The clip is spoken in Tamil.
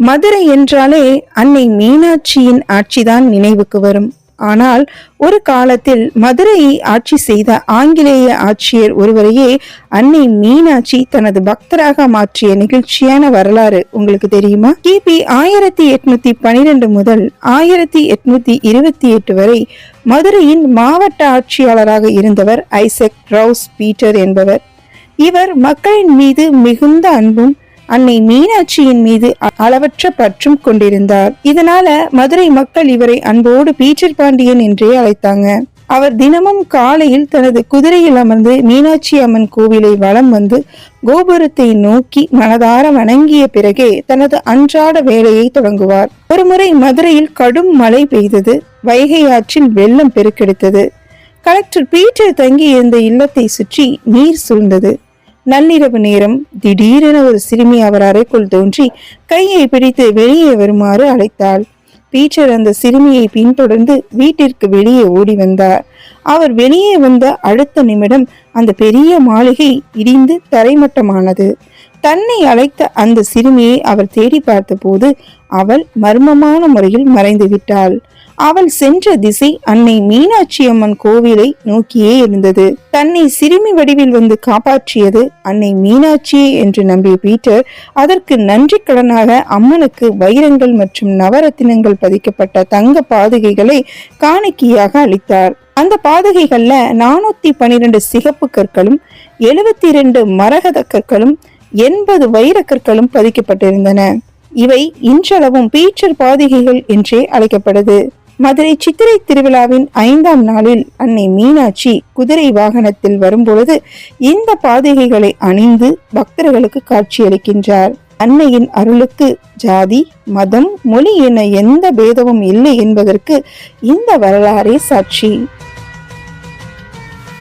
மதுரை என்றாலே அன்னை மீனாட்சியின் ஆட்சிதான் நினைவுக்கு வரும். ஆனால் ஒரு காலத்தில் மதுரையை ஆட்சி செய்த ஆங்கிலேய ஆட்சியர் ஒருவரையே அன்னை மீனாட்சி தனது பக்தராக மாற்றிய நிகழ்ச்சியான வரலாறு உங்களுக்கு தெரியுமா? கிபி 1812 முதல் 1828 வரை மதுரையின் மாவட்ட ஆட்சியாளராக இருந்தவர் ஐசக் ரவுஸ் பீட்டர் என்பவர். இவர் மக்களின் மீது மிகுந்த அன்பும் அன்னை மீனாட்சியின் மீது அளவற்ற பற்றும் கொண்டிருந்தார். இதனால மதுரை மக்கள் இவரை அன்போடு பீட்டர் பாண்டியன் என்றே அழைத்தாங்க. அவர் தினமும் காலையில் தனது குதிரையில் அமர்ந்து மீனாட்சி அம்மன் கோவிலை வலம் வந்து கோபுரத்தை நோக்கி மனதார வணங்கிய பிறகே தனது அன்றாட வேலையை தொடங்குவார். ஒருமுறை மதுரையில் கடும் மழை பெய்தது. வைகை ஆற்றில் வெள்ளம் பெருக்கெடுத்தது. கலெக்டர் பீட்டர் தங்கி இருந்த இல்லத்தை சுற்றி நீர் சூழ்ந்தது. நள்ளிரவு நேரம் திடீரென ஒரு சிறுமி அவர் அறைக்குள் தோன்றி கையை பிடித்து வெளியே வருமாறு அழைத்தாள். பீட்டர் அந்த சிறுமியை பின்தொடர்ந்து வீட்டிற்கு வெளியே ஓடி வந்தார். அவர் வெளியே வந்த அடுத்த நிமிடம் அந்த பெரிய மாளிகை இடிந்து தரைமட்டமானது. தன்னை அழைத்த அந்த சிறுமியை அவர் தேடி பார்த்த போது அவள் மர்மமான முறையில் மறைந்து விட்டாள். அவள் சென்ற திசை அன்னை மீனாட்சி அம்மன் கோவிலை நோக்கியே இருந்தது. தன்னை சிறுமி வடிவில் வந்து காப்பாற்றியது அன்னை மீனாட்சியே என்று நம்பிய பீட்டர் அதற்கு நன்றி கடனாக அம்மனுக்கு வைரங்கள் மற்றும் நவரத்தினங்கள் பதிக்கப்பட்ட தங்க பாதுகைகளை காணிக்கையாக அளித்தார். அந்த பாதுகைகள்ல 412 சிகப்பு கற்களும் 72 மரகத கற்களும் 80 வைர கற்களும் பதிக்கப்பட்டிருந்தன. இவை இன்றளவும் பீட்டர் பாதுகைகள் என்றே அழைக்கப்படுது. மதுரை சித்திரை திருவிழாவின் 5ஆம் நாளில் அன்னை மீனாட்சி குதிரை வாகனத்தில் வரும்பொழுது இந்த பாதுகைகளை அணிந்து பக்தர்களுக்கு காட்சியளிக்கின்றார். அன்னையின் அருளுக்கு ஜாதி, மதம், மொழி என எந்த பேதமும் இல்லை என்பதற்கு இந்த வரலாறே சாட்சி.